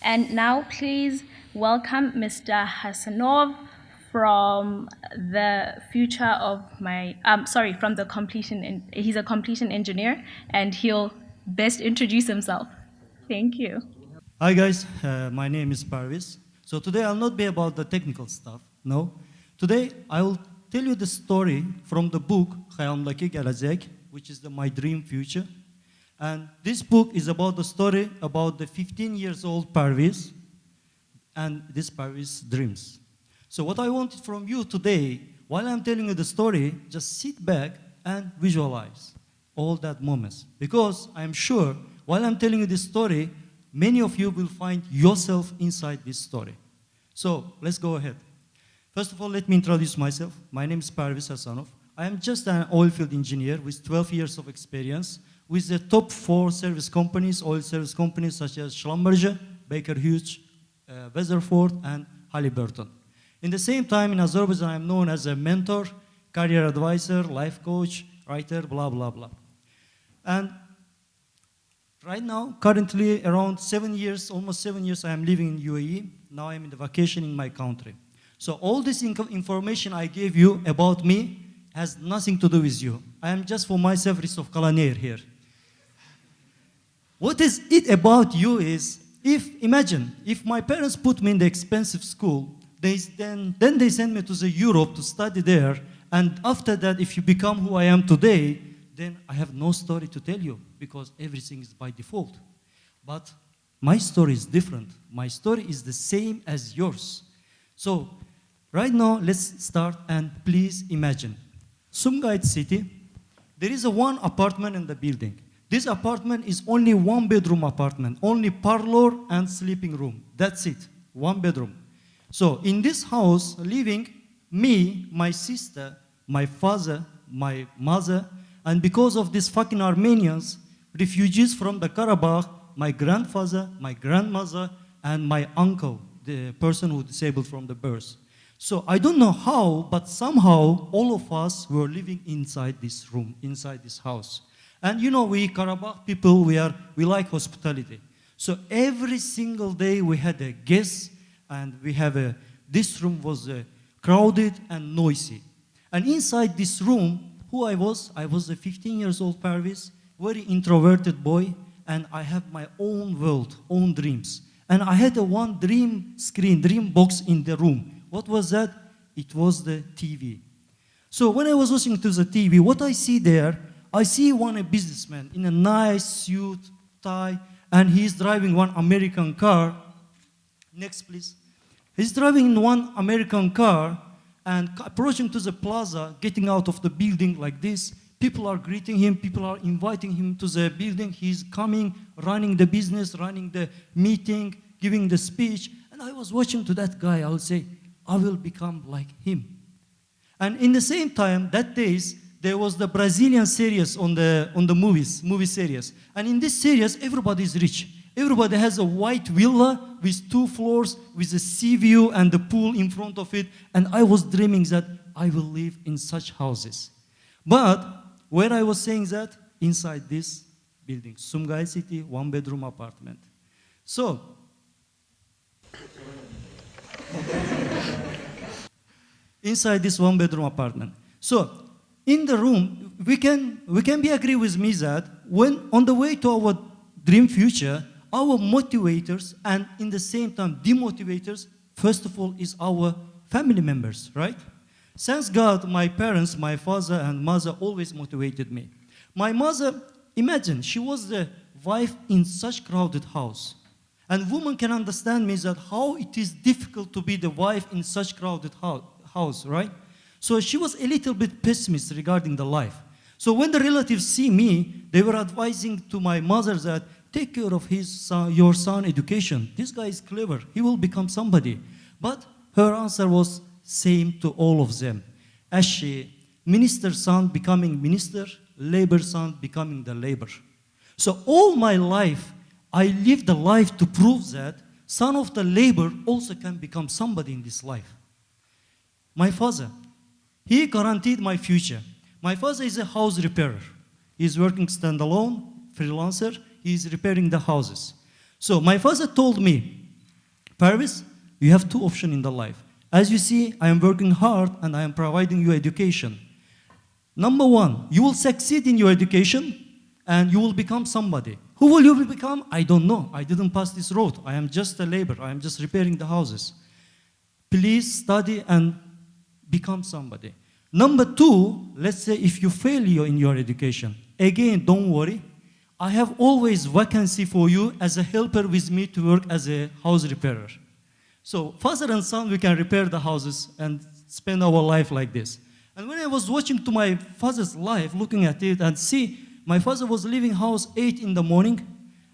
And now please welcome Mr. Hasanov from the future of from the he's a completion engineer, and he'll best introduce himself. Thank you. Hi guys, my name is Parviz. So today I'll not be about the technical stuff, no. Today I will tell you the story from the book Hayalımdaki Gelecek, which is my dream future. And this book is about the story about the 15 years old Parviz and this Parviz dreams. So what I wanted from you today, while I'm telling you the story, just sit back and visualize all that moments. Because I'm sure while I'm telling you this story, many of you will find yourself inside this story. So let's go ahead. First of all, let me introduce myself. My name is Parviz Hasanov. I am just an oilfield engineer with 12 years of experience with the top 4 service companies, oil service companies such as Schlumberger, Baker Hughes, VASW, and Halliburton. In the same time, in Azerbaijan, I'm known as a mentor, career advisor, life coach, writer, blah, blah, blah. And right now, currently around 7 years, almost 7 years, I am living in UAE. Now I'm in the vacation in my country. So all this information I gave you about me has nothing to do with you. I am just for myself, Ristof Kalaner here. What is it about you is, imagine, if my parents put me in the expensive school, then they send me to the Europe to study there, and after that, if you become who I am today, then I have no story to tell you, because everything is by default. But my story is different. My story is the same as yours. So, right now, let's start, and please imagine. Sumgait city, there is one apartment in the building. This apartment is only 1 bedroom apartment, only parlor and sleeping room. That's it, 1 bedroom. So in this house, living me, my sister, my father, my mother, and because of these fucking Armenians, refugees from the Karabakh, my grandfather, my grandmother, and my uncle, the person who disabled from the birth. So I don't know how, but somehow all of us were living inside this room, inside this house. And you know, we Karabakh people, we like hospitality. So every single day we had a guest, and this room was crowded and noisy. And inside this room, who I was a 15 years old Parviz, very introverted boy, and I have my own world, own dreams. And I had one dream box in the room. What was that? It was the TV. So when I was watching to the TV, what I see there, I see a businessman in a nice suit, tie, and he's driving one American car. Next, please. He's driving in one American car and approaching to the plaza, getting out of the building like this. People are greeting him, people are inviting him to the building. He's coming, running the business, running the meeting, giving the speech. And I was watching to that guy, I would say, I will become like him. And in the same time, that days, there was the Brazilian series on the movie series. And in this series, everybody is rich. Everybody has a white villa with 2 floors, with a sea view and the pool in front of it. And I was dreaming that I will live in such houses. But where I was saying that, inside this building, Sumgait City, 1 bedroom apartment. So, inside this 1 bedroom apartment. So, in the room, we can be agree with me that when on the way to our dream future, our motivators and in the same time demotivators, first of all, is our family members, right? Thanks God, my parents, my father and mother always motivated me. My mother, imagine, she was the wife in such crowded house. And woman can understand me that how it is difficult to be the wife in such crowded house, right? So she was a little bit pessimist regarding the life. So when the relatives see me, they were advising to my mother that take care of your son education. This guy is clever. He will become somebody. But her answer was same to all of them. As she, minister's son becoming minister, labor son becoming the labor. So all my life, I lived the life to prove that son of the labor also can become somebody in this life. My father, he guaranteed my future. My father is a house repairer. He's working standalone, freelancer. He's repairing the houses. So my father told me, Parviz, you have two options in the life. As you see, I am working hard and I am providing you education. Number one, you will succeed in your education and you will become somebody. Who will you become? I don't know. I didn't pass this road. I am just a laborer. I am just repairing the houses. Please study and become somebody. Number two, let's say if you fail in your education, again, don't worry. I have always vacancy for you as a helper with me to work as a house repairer. So father and son, we can repair the houses and spend our life like this. And when I was watching to my father's life, looking at it and see, my father was leaving house 8 in the morning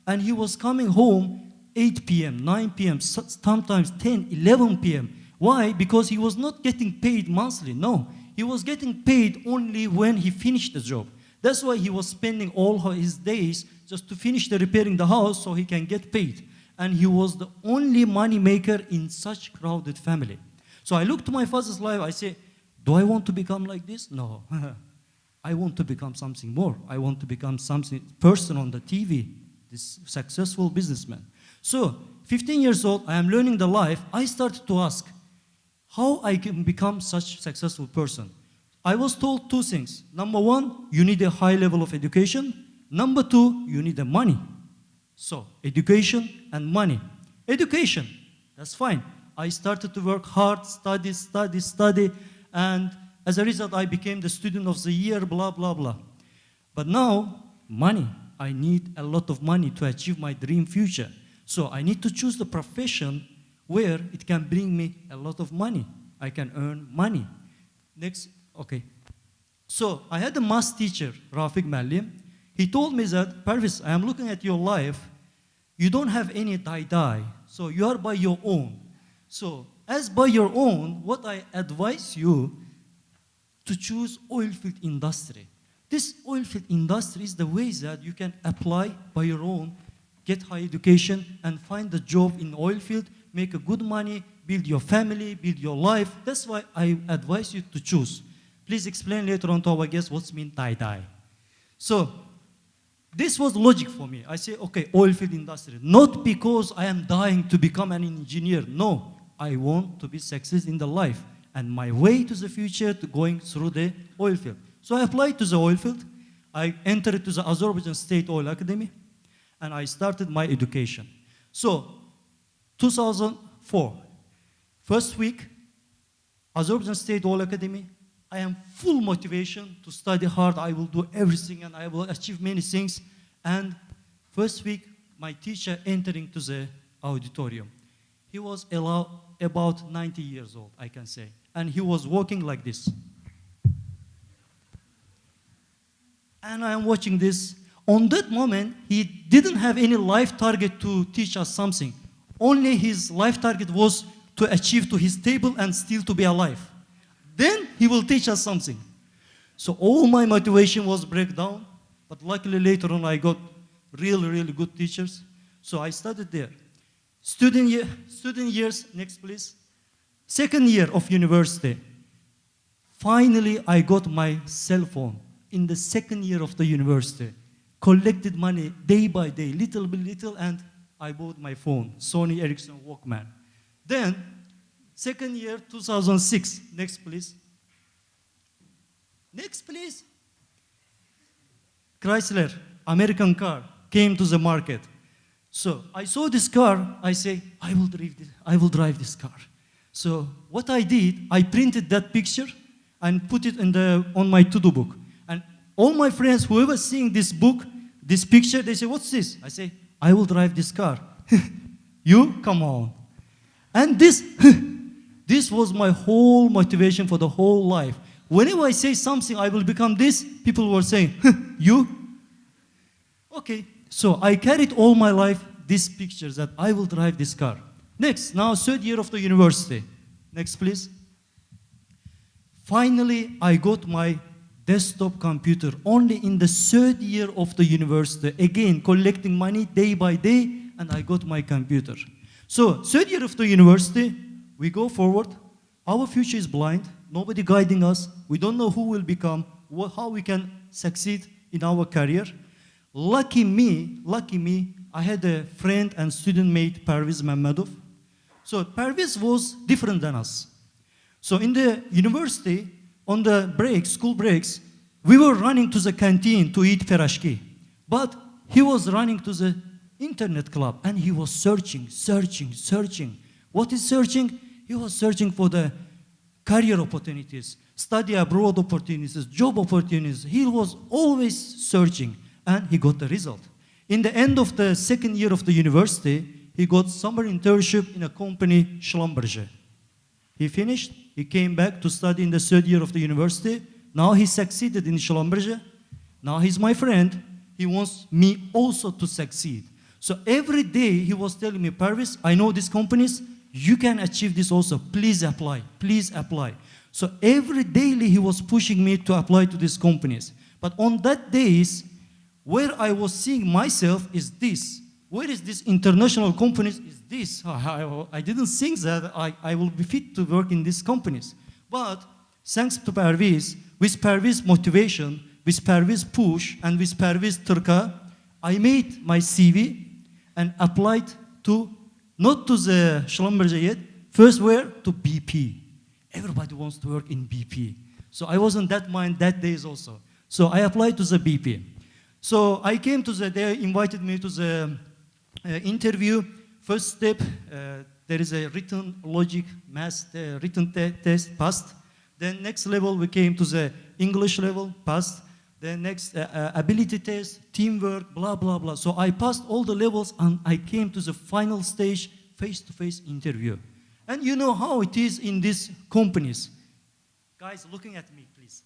and he was coming home 8 p.m., 9 p.m., sometimes 10, 11 p.m. Why? Because he was not getting paid monthly. No, he was getting paid only when he finished the job. That's why he was spending all his days just to finish repairing the house so he can get paid. And he was the only money maker in such crowded family. So I look to my father's life, I say, do I want to become like this? No. I want to become something more. I want to become something person on the TV, this successful businessman. So, 15 years old, I am learning the life. I started to ask, how I can become such successful person? I was told two things. Number one, you need a high level of education. Number two, you need the money. So, education and money. Education, that's fine. I started to work hard, study, and as a result, I became the student of the year, blah, blah, blah. But now, money. I need a lot of money to achieve my dream future. So I need to choose the profession where it can bring me a lot of money. I can earn money. Next, okay. So I had a math teacher, Rafik Mallim. He told me that, Parviz, I am looking at your life. You don't have any die. So you are by your own. So as by your own, what I advise you to choose oilfield industry. This oilfield industry is the way that you can apply by your own, get high education, and find a job in oilfield, make a good money, build your family, build your life. That's why I advise you to choose. Please explain later on to our guests what's mean die. So this was logic for me. I say, okay, oilfield industry. Not because I am dying to become an engineer. No, I want to be successful in the life. And my way to the future to going through the oil field. So I applied to the oil field. I entered to the Azerbaijan State Oil Academy, and I started my education. So, 2004, first week, Azerbaijan State Oil Academy, I am full motivation to study hard. I will do everything, and I will achieve many things. And first week, my teacher entering to the auditorium. He was about 90 years old, I can say. And he was walking like this. And I am watching this. On that moment, he didn't have any life target to teach us something. Only his life target was to achieve to his table and still to be alive. Then he will teach us something. So all my motivation was break down. But luckily later on, I got really good teachers. So I studied there. Student years, next please. Second year of university. Finally, I got my cell phone in the second year of the university. Collected money day by day, little by little, and I bought my phone, Sony Ericsson Walkman. Then, second year, 2006. Next, please. Next, please. Chrysler, American car, came to the market. So I saw this car, I say, I will drive this car. So what I did, I printed that picture and put it on my to-do book. And all my friends, whoever seeing this book, this picture, they say, what's this? I say, I will drive this car. You? Come on. And this was my whole motivation for the whole life. Whenever I say something, I will become this, people were saying, you? Okay. So I carried all my life these pictures that I will drive this car. Next, now third year of the university. Next, please. Finally, I got my desktop computer only in the third year of the university. Again, collecting money day by day, and I got my computer. So, third year of the university, we go forward. Our future is blind. Nobody guiding us. We don't know who will become, how we can succeed in our career. Lucky me, I had a friend and student mate, Parviz Mammadov. So Parviz was different than us. So in the university, on the breaks, school breaks, we were running to the canteen to eat perashki. But he was running to the internet club and he was searching. What is searching? He was searching for the career opportunities, study abroad opportunities, job opportunities. He was always searching and he got the result. In the end of the second year of the university, he got summer internship in a company, Schlumberger. He finished, he came back to study in the third year of the university. Now he succeeded in Schlumberger. Now he's my friend. He wants me also to succeed. So every day he was telling me, Parviz, I know these companies, you can achieve this also. Please apply, please apply. So every daily he was pushing me to apply to these companies. But on that days, where I was seeing myself is this. Where is this international companies is this. I didn't think that I will be fit to work in these companies. But thanks to Parviz, with Parviz motivation, with Parviz push, and with Parviz Turka, I made my CV and applied to, not to the Schlumberger yet, first where? To BP. Everybody wants to work in BP. So I was on that mind that days also. So I applied to the BP. So I came to they invited me to the interview. First step, there is a written logic, math, written test, passed. Then next level, we came to the English level, passed. Then next, ability test, teamwork, blah, blah, blah. So I passed all the levels and I came to the final stage, face-to-face interview. And you know how it is in these companies. Guys, looking at me, please.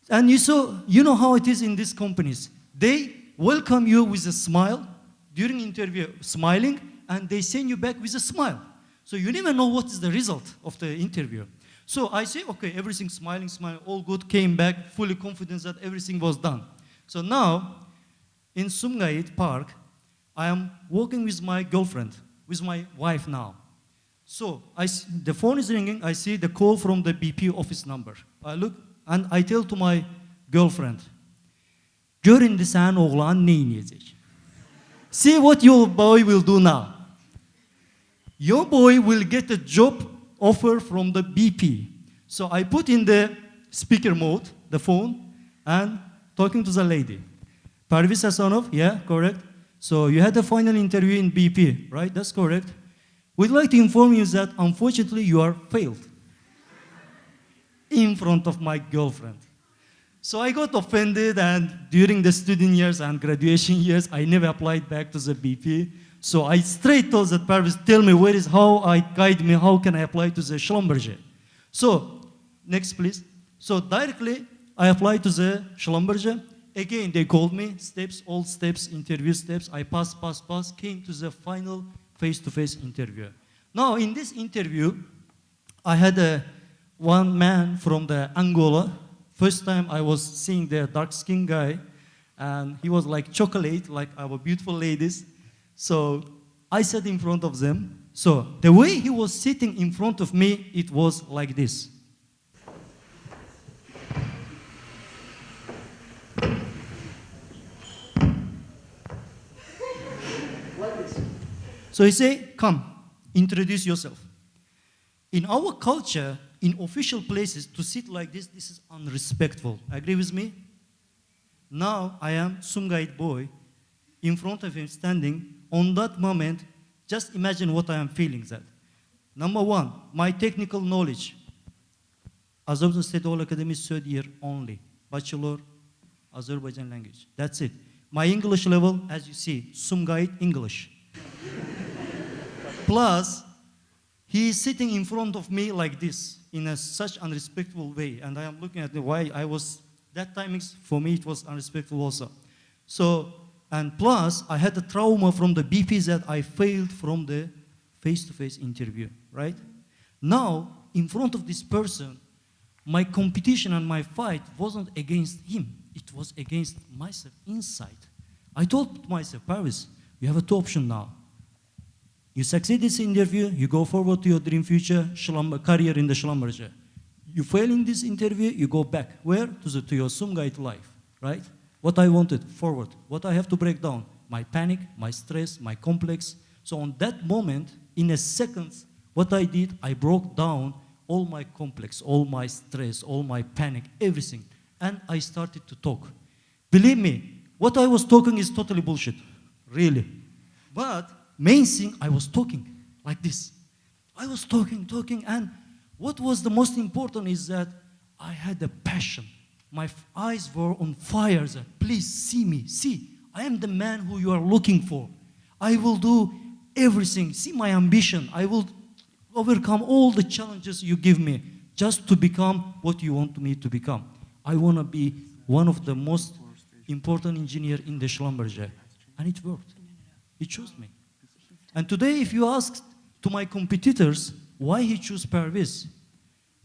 And you know how it is in these companies. They welcome you with a smile, during interview, smiling, and they send you back with a smile. So you never know what is the result of the interview. So I say, okay, everything smiling, all good, came back, fully confident that everything was done. So now, in Sumgait Park, I am working with my girlfriend, with my wife now. So the phone is ringing, I see the call from the BP office number. I look, and I tell to my girlfriend, görün sen oğlan ne inecek? See what your boy will do now. Your boy will get a job offer from the BP. So I put in the speaker mode, the phone, and talking to the lady. Parviz Hasanov, yeah, correct. So you had the final interview in BP, right? That's correct. We'd like to inform you that unfortunately you are failed. In front of my girlfriend. So I got offended, and during the student years and graduation years, I never applied back to the BP. So I straight told that Parviz, tell me how can I apply to the Schlumberger? So, next please. So directly, I applied to the Schlumberger. Again, they called me, all steps, interview steps. I passed, came to the final face-to-face interview. Now, in this interview, I had one man from the Angola. First time I was seeing the dark-skinned guy, and he was like chocolate, like our beautiful ladies. So I sat in front of them. So the way he was sitting in front of me, it was like this. So he said, come, introduce yourself. In our culture, in official places, to sit like this is unrespectful. Agree with me? Now I am Sumgait boy, in front of him standing. On that moment, just imagine what I am feeling that. Number one, my technical knowledge. Azerbaijan State Oil Academy third year only. Bachelor, Azerbaijan language. That's it. My English level, as you see, Sumgait English. Plus, he is sitting in front of me like this, in such unrespectful way. And I am looking at why I was, that timing, for me, it was unrespectful also. So, and plus, I had a trauma from the BP that I failed from the face-to-face interview, right? Now, in front of this person, my competition and my fight wasn't against him. It was against myself inside. I told myself, Parviz, you have a two options now. You succeed this interview, you go forward to your dream future, career in the Schlumberger. You fail in this interview, you go back. Where? To your Sumgait life, right? What I wanted, forward. What I have to break down, my panic, my stress, my complex. So on that moment, in a second, What I did, I broke down all my complex, all my stress, all my panic, everything. And I started to talk. Believe me, what I was talking is totally bullshit, really. But main thing, I was talking like this. I was talking, and what was the most important is that I had a passion. My eyes were on fire. That, please see me, see, I am the man who you are looking for. I will do everything. See my ambition. I will overcome all the challenges you give me just to become what you want me to become. I want to be one of the most important engineer in the Schlumberger. And it worked. He chose me. And today, if you ask to my competitors why he chose Parviz,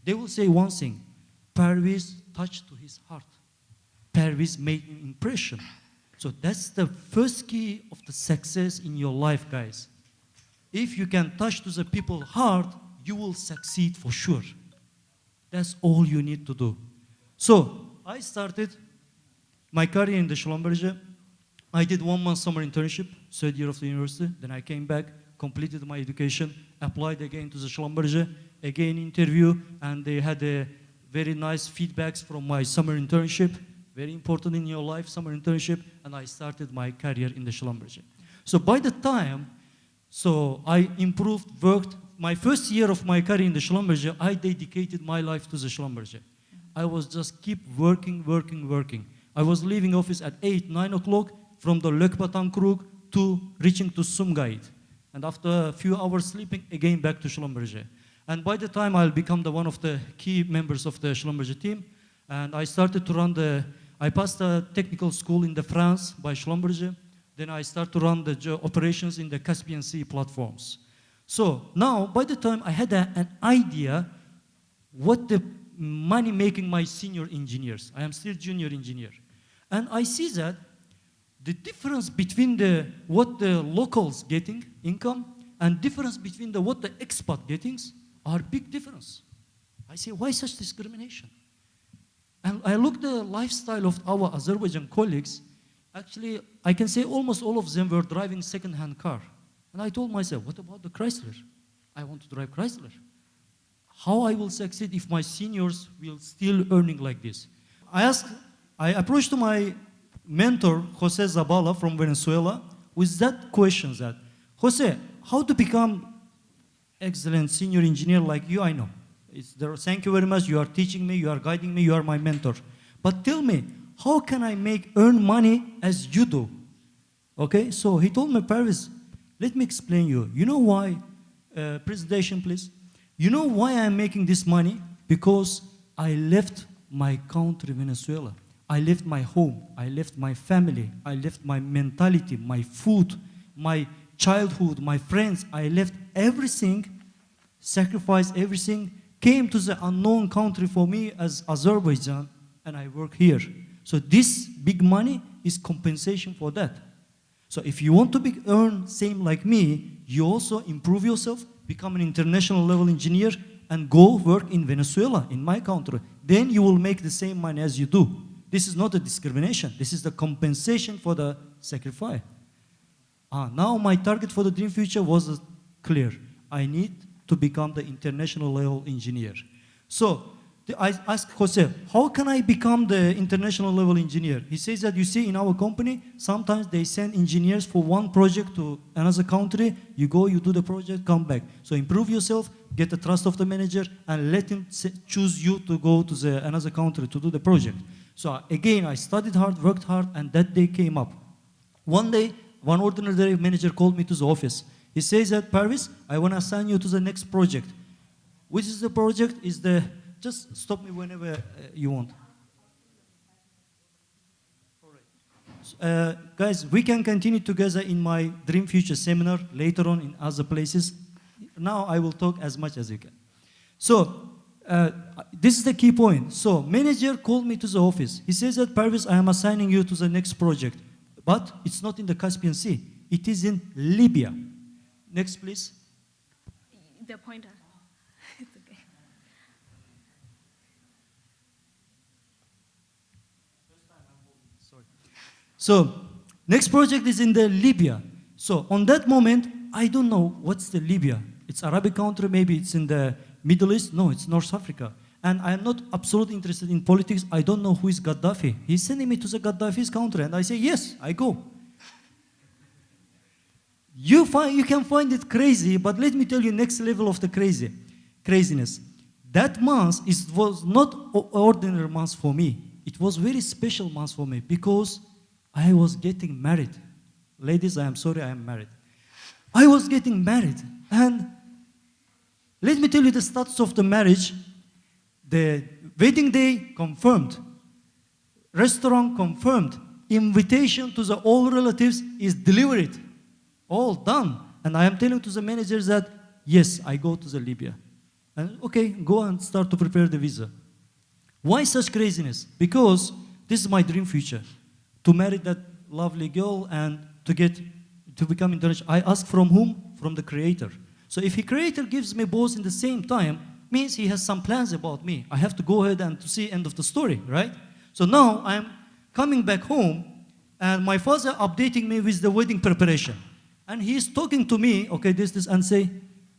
they will say one thing: Parviz touched to his heart. Parviz made an impression. So that's the first key of the success in your life, guys. If you can touch to the people's heart, you will succeed for sure. That's all you need to do. So I started my career in the Schlumberger. I did 1 month summer internship, third year of the university. Then I came back, completed my education, applied again to the Schlumberger, again interview, and they had a very nice feedbacks from my summer internship. Very important in your life, summer internship, and I started my career in the Schlumberger. So by the time, I improved, worked. My first year of my career in the Schlumberger, I dedicated my life to the Schlumberger. I was just keep working. I was leaving office at 8, 9 o'clock from the Lökbatan to reaching to Sumgait. And after a few hours sleeping, again back to Schlumberger. And by the time I'll become one of the key members of the Schlumberger team, and I started to run I passed a technical school in France by Schlumberger. Then I started to run the operations in the Caspian Sea platforms. So now, by the time I had an idea what the money making my senior engineers. I am still junior engineer. And I see that the difference between what the locals getting income and difference between what the expat getting are big difference. I say, why such discrimination? And I look the lifestyle of our Azerbaijan colleagues. Actually, I can say almost all of them were driving second-hand car. And I told myself, what about the Chrysler? I want to drive Chrysler. How I will succeed if my seniors will still earning like this? I approached to my mentor, Jose Zabala from Venezuela, with that question that, Jose, how to become excellent senior engineer like you? I know. Thank you very much. You are teaching me, you are guiding me, you are my mentor. But tell me, how can I earn money as you do? Okay, so he told me, Parviz, let me explain you. You know why, presentation please. You know why I'm making this money? Because I left my country, Venezuela. I left my home, I left my family, I left my mentality, my food, my childhood, my friends. I left everything, sacrificed everything, came to the unknown country for me as Azerbaijan, and I work here. So this big money is compensation for that. So if you want to earn same like me, you also improve yourself, become an international level engineer, and go work in Venezuela, in my country. Then you will make the same money as you do. This is not a discrimination. This is the compensation for the sacrifice. Now my target for the dream future was clear. I need to become the international level engineer. So I asked Jose, how can I become the international level engineer? He says that, you see, in our company, sometimes they send engineers for one project to another country. You go, you do the project, come back. So improve yourself, get the trust of the manager, and let him choose you to go to another country to do the project. So again, I studied hard, worked hard, and that day came up. One day, one ordinary manager called me to the office. He says that, Parviz, I want to assign you to the next project. Which is the project? Just stop me whenever you want. Guys, we can continue together in my Dream Future seminar later on in other places. Now I will talk as much as you can. So, this is the key point. So, manager called me to the office. He says that, Parviz, I am assigning you to the next project. But it's not in the Caspian Sea. It is in Libya. Next, please. The pointer. It's okay. Sorry. So, next project is in the Libya. So, on that moment, I don't know what's the Libya. It's Arabic country, maybe it's in the Middle East. No, it's North Africa. And I'm not absolutely interested in politics. I don't know who is Gaddafi. He's sending me to the Gaddafi's country. And I say, yes, I go. You can find it crazy, but let me tell you next level of the craziness. That month was not ordinary month for me. It was very special month for me because I was getting married. Ladies, I am sorry, I am married. I was getting married. And let me tell you the status of the marriage. The wedding day confirmed. Restaurant confirmed. Invitation to the all relatives is delivered. All done. And I am telling to the managers that, yes, I go to the Libya. And okay, go and start to prepare the visa. Why such craziness? Because this is my dream future. To marry that lovely girl and to become international. I ask from whom? From the Creator. So if the Creator gives me both in the same time, means he has some plans about me. I have to go ahead and to see end of the story, right? So now I'm coming back home and my father updating me with the wedding preparation. And he's talking to me, okay, this, and say,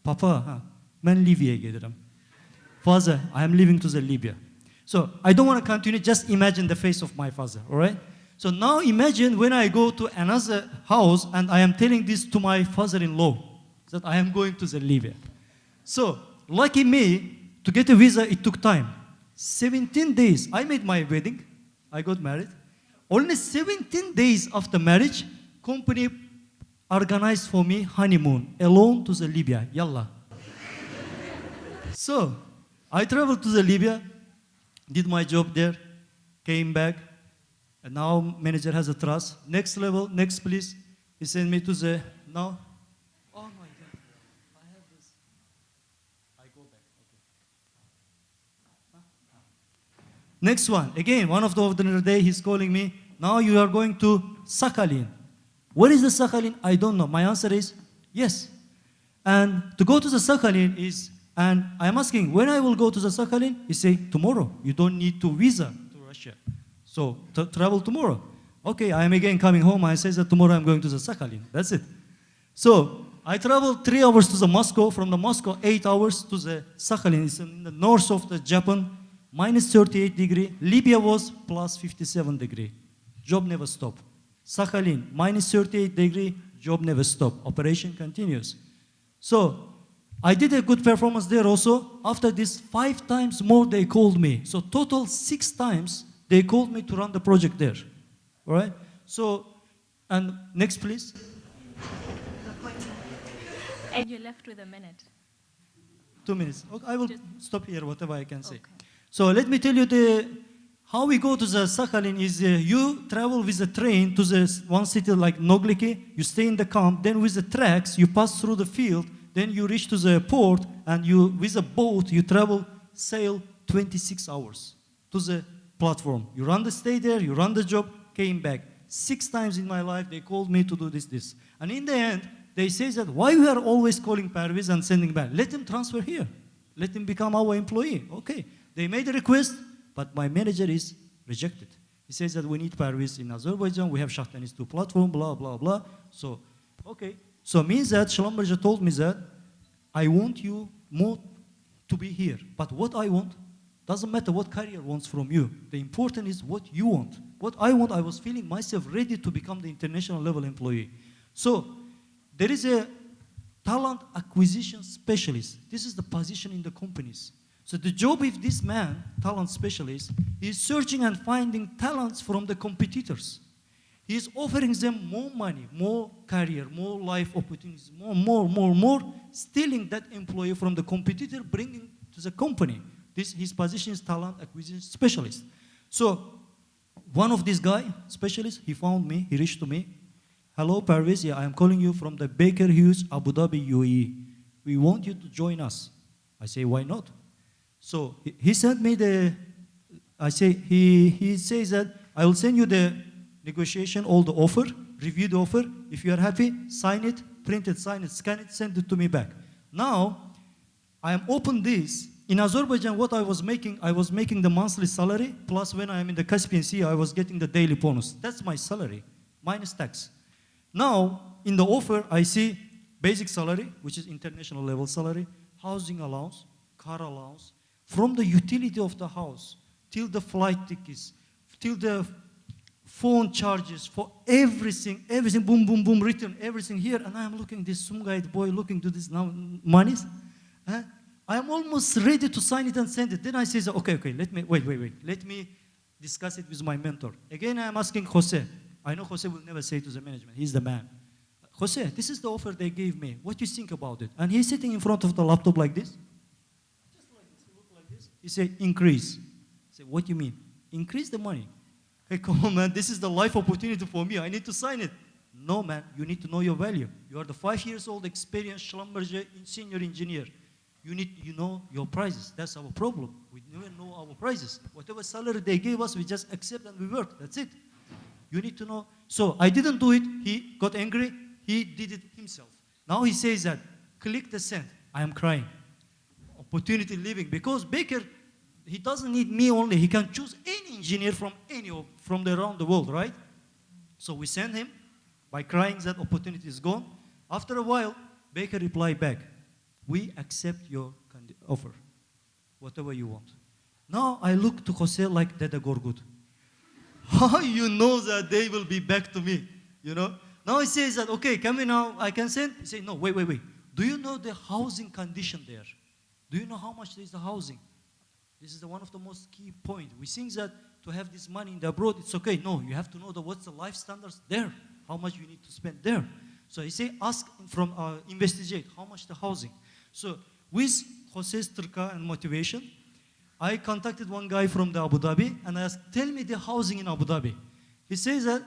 Papa, ben Libya'ya gelirim. Father, I am leaving to the Libya. So I don't want to continue, just imagine the face of my father, all right? So now imagine when I go to another house and I am telling this to my father-in-law, that I am going to the Libya. So, lucky me, to get a visa, it took time. 17 days, I made my wedding, I got married. Only 17 days after marriage, company organized for me honeymoon, alone to the Libya, yalla. So, I traveled to the Libya, did my job there, came back, and now manager has a trust. Next level, next please. He sent me to the, now, oh my God, I have this. I go back, okay. Next one, again, one of the ordinary day, he's calling me, now you are going to Sakhalin. What is the Sakhalin? I don't know. My answer is yes. And to go to the Sakhalin is, and I'm asking, when I will go to the Sakhalin? He say, tomorrow. You don't need to visa to Russia. So, travel tomorrow. Okay, I am again coming home. I say that tomorrow I'm going to the Sakhalin. That's it. So, I traveled 3 hours to the Moscow. From the Moscow, 8 hours to the Sakhalin. It's in the north of the Japan, minus 38 degree. Libya was plus 57 degree. Job never stopped. Sakhalin, minus 38 degree, job never stopped. Operation continues. So, I did a good performance there also. After this, 5 times more they called me. So, total 6 times they called me to run the project there. All right? So, and next please. And you're left with a minute. 2 minutes. Okay, I will stop here, whatever I can say. Okay. So, let me tell you how we go to the Sakhalin is you travel with a train to the one city like Nogliki, you stay in the camp, then with the tracks, you pass through the field, then you reach to the port, and you, with a boat, you sail 26 hours to the platform. You run the stay there, you run the job, came back. 6 times in my life, they called me to do this. And in the end, they say that, why we are always calling Parviz and sending back? Let him transfer here. Let him become our employee. Okay. They made a request, but my manager is rejected. He says that we need Parviz in Azerbaijan, we have Shahtanis 2 platform, blah, blah, blah. So, okay. So means that Schlumberger told me that I want you more to be here. But what I want, doesn't matter what career wants from you. The important is what you want. What I want, I was feeling myself ready to become the international level employee. So, there is a talent acquisition specialist. This is the position in the companies. So the job of this man, talent specialist, is searching and finding talents from the competitors. He is offering them more money, more career, more life opportunities, more, stealing that employee from the competitor, bringing to the company. His position is talent acquisition specialist. So one of these guy, specialists, he found me, he reached to me. Hello, Parviz, yeah, I am calling you from the Baker Hughes, Abu Dhabi, UAE. We want you to join us. I say, why not? So he sent me he says that I will send you the negotiation, all the offer, review the offer. If you are happy, sign it, print it, sign it, scan it, send it to me back. Now, I am open this. In Azerbaijan, what I was making the monthly salary, plus when I am in the Caspian Sea, I was getting the daily bonus. That's my salary, minus tax. Now, in the offer, I see basic salary, which is international level salary, housing allowance, car allowance, from the utility of the house, till the flight tickets, till the phone charges, for everything, boom, boom, boom, written, everything here. And I'm looking, this Sumgait boy looking to this now monies. I am almost ready to sign it and send it. Then I say, okay, let me, wait. Let me discuss it with my mentor. Again, I'm asking Jose. I know Jose will never say to the management, he's the man. Jose, this is the offer they gave me. What do you think about it? And he's sitting in front of the laptop like this. Just like this, he look like this. He said, increase. I said, what do you mean? Increase the money. Hey, come on, man, this is the life opportunity for me. I need to sign it. No, man, you need to know your value. You are the 5 years old experienced Schlumberger senior engineer. You know your prices. That's our problem. We never know our prices. Whatever salary they gave us, we just accept and we work. That's it. You need to know. So I didn't do it. He got angry. He did it himself. Now he says that, click the send. I am crying. Opportunity living. Because Baker, he doesn't need me only. He can choose any engineer from around the world, right? So we send him by crying that opportunity is gone. After a while, Baker replied back, we accept your offer, whatever you want. Now I look to Jose like Dede Gorgut. How you know that they will be back to me, you know? Now he says that, okay, can we now, I can send? He says, no, wait. Do you know the housing condition there? Do you know how much is the housing? This is one of the most key points. We think that to have this money in the abroad, it's okay. No, you have to know what's the life standards there, how much you need to spend there. So he say, ask investigate, how much the housing. So with Jose's Turka and motivation, I contacted one guy from the Abu Dhabi and I asked, tell me the housing in Abu Dhabi. He says that,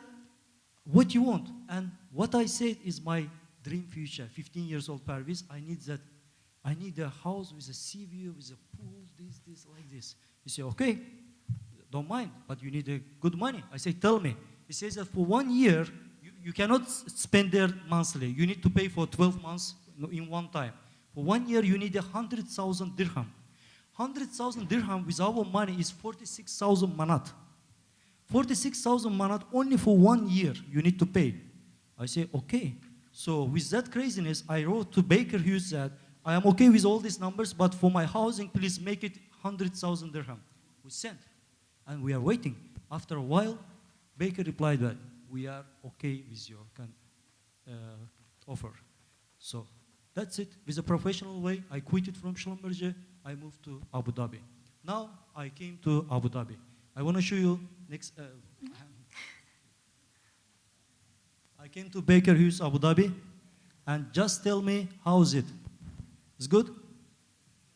what you want? And what I said is my dream future. 15 years old Parviz, I need a house with a sea view, with a pool, this, like this. He said, okay, don't mind, but you need a good money. I say, tell me. He says that for 1 year, you cannot spend there monthly. You need to pay for 12 months in one time. For 1 year, you need 100,000 dirham. 100,000 dirham with our money is 46,000 manat. 46,000 manat only for 1 year you need to pay. I say, okay. So with that craziness, I wrote to Baker Hughes that I am okay with all these numbers, but for my housing, please make it 100,000 dirham. We sent, and we are waiting. After a while, Baker replied that we are okay with your offer. So that's it. With a professional way, I quit it from Schlumberger. I moved to Abu Dhabi. Now I came to Abu Dhabi. I want to show you next. I came to Baker Hughes, Abu Dhabi, and just tell me, how is it? It's good?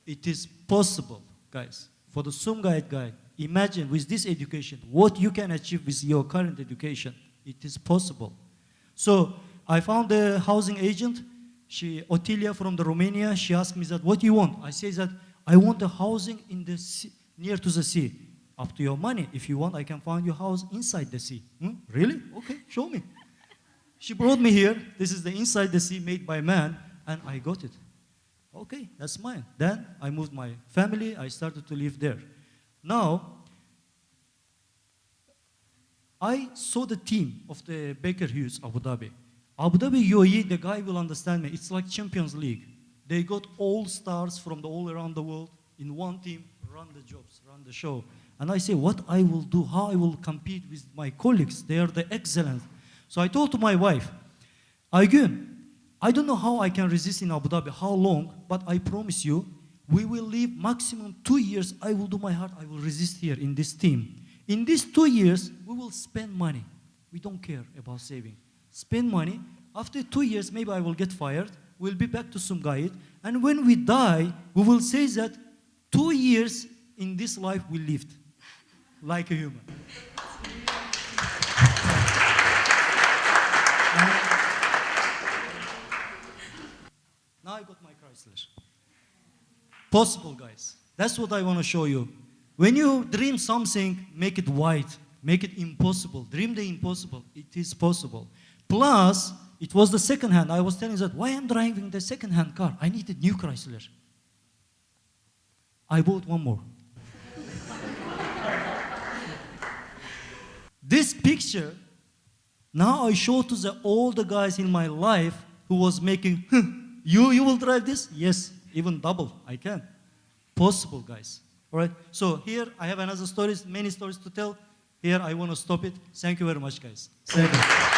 It is possible, guys. For the Sumgait guy, imagine with this education, what you can achieve with your current education. It is possible. So I found a housing agent. Otilia from the Romania, she asked me that, what do you want? I say that, I want a housing in the sea, near to the sea. Up to your money. If you want, I can find you a house inside the sea. Really? Okay, show me. She brought me here. This is the inside the sea made by man, and I got it. Okay, that's mine. Then I moved my family. I started to live there. Now, I saw the team of the Baker Hughes, Abu Dhabi. Abu Dhabi UAE, the guy will understand me. It's like Champions League. They got all stars from all around the world in one team, run the jobs, run the show. And I say, what I will do, how I will compete with my colleagues. They are the excellent. So I told to my wife, Aygün, I don't know how I can resist in Abu Dhabi, how long, but I promise you, we will live maximum 2 years. I will do my heart. I will resist here in this team. In these 2 years, we will spend money. We don't care about saving. Spend money. After 2 years, maybe I will get fired. We'll be back to Sumgait. And when we die, we will say that 2 years in this life we lived like a human. Now I got my Chrysler. Possible, guys. That's what I want to show you. When you dream something, make it white. Make it impossible. Dream the impossible. It is possible. Plus, it was the second hand. I was telling that, why I'm driving the second hand car? I need a new Chrysler. I bought one more. This picture, now I show to all the guys in my life who was making, you will drive this? Yes, even double, I can. Possible, guys. All right, so here I have another stories, many stories to tell. Here I want to stop it. Thank you very much, guys. Thank you.